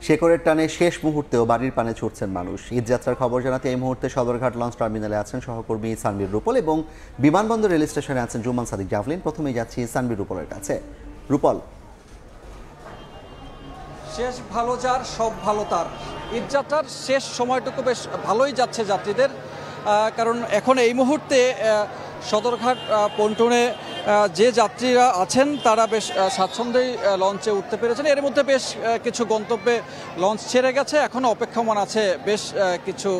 শেকড়ের টানে শেষ মুহূর্তেও বাড়ির পানে ছুটছেন মানুষ। ঈদযাত্রার খবর জানাতে এই মুহূর্তে সদরঘাট লঞ্চ টার্মিনালে আছেন সহকর্মী সানভীর রূপল এবং বিমানবন্দর রেল স্টেশনে আছেন জুম্মান সাদিক জাভলিন। প্রথমেই যাচ্ছি সানভীর রূপলের কাছে। রূপল, শেষ ভালো যার সব ভালো তার। ঈদযাত্রার শেষ সময়টুকু বেশ ভালোই যাচ্ছে যাত্রীদের, কারণ এখন এই মুহূর্তে সদরঘাট পন্টনে যে যাত্রীরা আছেন তারা বেশ স্বাচ্ছন্দ্যেই লঞ্চে উঠতে পেরেছেন। এর মধ্যে বেশ কিছু গন্তব্যে লঞ্চ ছেড়ে গেছে, এখনও অপেক্ষমান আছে বেশ কিছু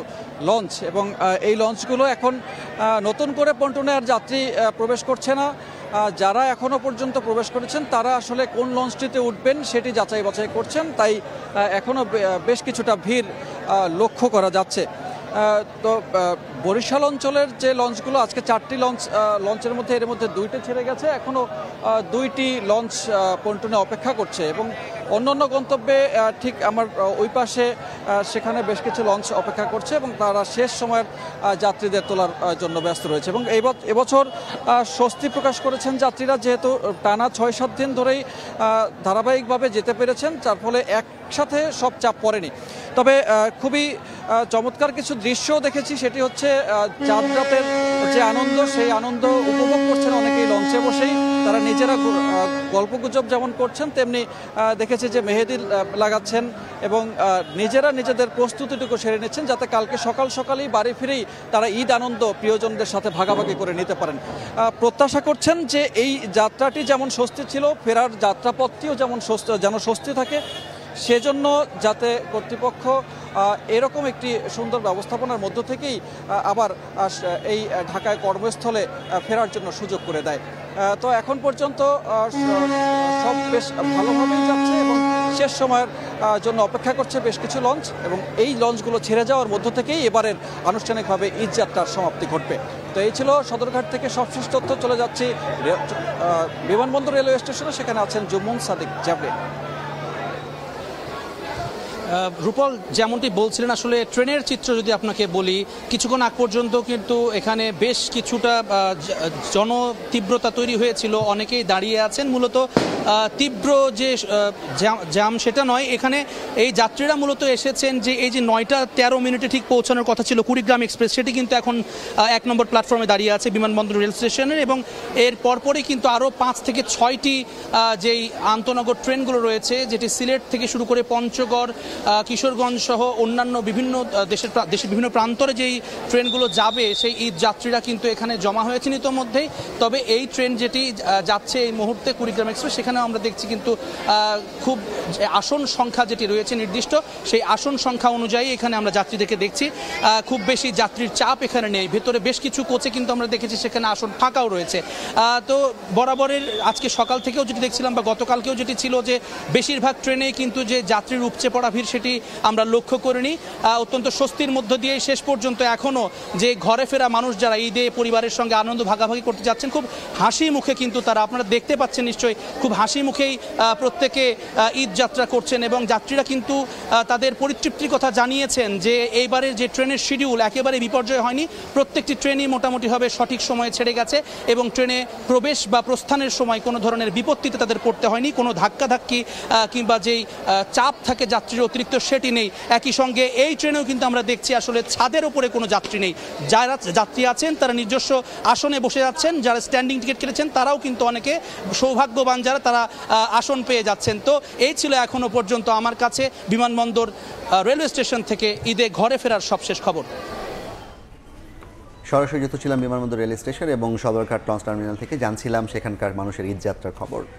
লঞ্চ, এবং এই লঞ্চগুলো এখন নতুন করে পন্টনে আর যাত্রী প্রবেশ করছে না। যারা এখনও পর্যন্ত প্রবেশ করেছেন তারা আসলে কোন লঞ্চটিতে উঠবেন সেটি যাচাই বাছাই করছেন, তাই এখনও বেশ কিছুটা ভিড় লক্ষ্য করা যাচ্ছে। তো বরিশাল অঞ্চলের যে লঞ্চগুলো, আজকে 4টি লঞ্চের মধ্যে এর মধ্যে 2টি ছেড়ে গেছে, এখনও 2টি লঞ্চ পন্টনে অপেক্ষা করছে, এবং অন্যান্য গন্তব্যে ঠিক আমার ওই পাশে সেখানে বেশ কিছু লঞ্চ অপেক্ষা করছে এবং তারা শেষ সময়ের যাত্রীদের তোলার জন্য ব্যস্ত রয়েছে। এবং এবছর স্বস্তি প্রকাশ করেছেন যাত্রীরা, যেহেতু টানা 6-7 দিন ধরেই ধারাবাহিকভাবে যেতে পেরেছেন, যার ফলে একসাথে সব চাপ পড়েনি। তবে খুবই চমৎকার কিছু দৃশ্যও দেখেছি, সেটি হচ্ছে যাত্রাতের যে আনন্দ, সেই আনন্দ উপভোগ করছেন অনেকেই লঞ্চে বসেই। তারা নিজেরা গল্পগুজব যেমন করছেন, তেমনি দেখেছি যে মেহেদি লাগাচ্ছেন এবং নিজেরা নিজেদের প্রস্তুতিটুকু সেরে নিচ্ছেন, যাতে কালকে সকাল সকালেই বাড়ি ফিরেই তারা ঈদ আনন্দ প্রিয়জনদের সাথে ভাগাভাগি করে নিতে পারেন। প্রত্যাশা করছেন যে এই যাত্রাটি যেমন স্বস্তি ছিল, ফেরার যাত্রাপথটিও যেন স্বস্তি থাকে, সেজন্য যাতে কর্তৃপক্ষ এরকম একটি সুন্দর ব্যবস্থাপনার মধ্য থেকেই আবার এই ঢাকায় কর্মস্থলে ফেরার জন্য সুযোগ করে দেয়। তো এখন পর্যন্ত সব বেশ ভালোভাবেই যাচ্ছে এবং শেষ সময়ের জন্য অপেক্ষা করছে বেশ কিছু লঞ্চ, এবং এই লঞ্চগুলো ছেড়ে যাওয়ার মধ্য থেকেই এবারের আনুষ্ঠানিকভাবে ঈদযাত্রার সমাপ্তি ঘটবে। তো এই ছিল সদরঘাট থেকে সবশেষ তথ্য। চলে যাচ্ছি বিমানবন্দর রেলওয়ে স্টেশনে, সেখানে আছেন জুম্মান সাদিক জাভলিন। রূপল, যেমনটি বলছিলেন, আসলে ট্রেনের চিত্র যদি আপনাকে বলি, কিছুক্ষণ আগ পর্যন্ত কিন্তু এখানে বেশ কিছুটা জনতীব্রতা তৈরি হয়েছিল, অনেকেই দাঁড়িয়ে আছেন। মূলত তীব্র যে জ্যাম সেটা নয়, এখানে এই যাত্রীরা মূলত এসেছেন যে এই যে 9টা 13 মিনিটে ঠিক পৌঁছানোর কথা ছিল কুড়িগ্রাম এক্সপ্রেস, সেটি কিন্তু এখন 1 নম্বর প্ল্যাটফর্মে দাঁড়িয়ে আছে বিমানবন্দর রেল স্টেশনের, এবং এর পরপরই কিন্তু আরও 5 থেকে 6টি যেই আন্তনগর ট্রেনগুলো রয়েছে, যেটি সিলেট থেকে শুরু করে পঞ্চগড়, কিশোরগঞ্জ সহ অন্যান্য বিভিন্ন দেশের বিভিন্ন প্রান্তরে যেই ট্রেনগুলো যাবে, সেই ঈদ যাত্রীরা কিন্তু এখানে জমা হয়েছেন ইতোমধ্যেই। তবে এই ট্রেন যেটি যাচ্ছে এই মুহূর্তে কুড়িগ্রাম এক্সপ্রেস, সেখানেও আমরা দেখছি কিন্তু খুব আসন সংখ্যা যেটি রয়েছে নির্দিষ্ট, সেই আসন সংখ্যা অনুযায়ী এখানে আমরা যাত্রীদেরকে দেখছি। খুব বেশি যাত্রীর চাপ এখানে নেই। ভেতরে বেশ কিছু কোচে কিন্তু আমরা দেখেছি সেখানে আসন ফাঁকাও রয়েছে। তো বরাবরের আজকে সকাল থেকেও যেটি দেখছিলাম বা গতকালকেও যেটি ছিল, যে বেশিরভাগ ট্রেনেই কিন্তু যে যাত্রীর উপচে পড়া ভিড় সেটি আমরা লক্ষ্য করিনি। অত্যন্ত স্বস্তির মধ্য দিয়ে শেষ পর্যন্ত এখনও যে ঘরে ফেরা মানুষ যারা ঈদে পরিবারের সঙ্গে আনন্দ ভাগাভাগি করতে যাচ্ছেন, খুব হাসি মুখে কিন্তু তারা, আপনারা দেখতে পাচ্ছেন নিশ্চয়ই, খুব হাসি মুখেই প্রত্যেকে ঈদ যাত্রা করছেন। এবং যাত্রীরা কিন্তু তাদের পরিতৃপ্তির কথা জানিয়েছেন যে এইবারের যে ট্রেনের শিডিউল একেবারে বিপর্যয় হয়নি, প্রত্যেকটি ট্রেনই মোটামুটিভাবে সঠিক সময়ে ছেড়ে গেছে এবং ট্রেনে প্রবেশ বা প্রস্থানের সময় কোনো ধরনের বিপত্তিতে তাদের পড়তে হয়নি। কোনো ধাক্কাধাক্কি কিংবা যেই চাপ থাকে যাত্রীর অতিরিক্ত, সেটি নেই। একই সঙ্গে এই ট্রেনেও কিন্তু আমরা দেখছি আসলে ছাদের উপরে কোনো যাত্রী নেই। যারা যাত্রী আছেন তারা নিজস্ব আসনে বসে যাচ্ছেন, যারা স্ট্যান্ডিং টিকিট কেটেছেন তারাও কিন্তু অনেকে সৌভাগ্যবান যারা, তারা আসন পেয়ে যাচ্ছেন। তো এই ছিল এখনো পর্যন্ত আমার কাছে বিমানবন্দর রেলওয়ে স্টেশন থেকে ঈদে ঘরে ফেরার সবশেষ খবর। সরাসরি যুক্ত ছিলাম বিমানবন্দর রেল স্টেশন এবং সদরঘাট লঞ্চ টার্মিনাল থেকে, জানছিলাম সেখানকার মানুষের ঈদযাত্রার খবর।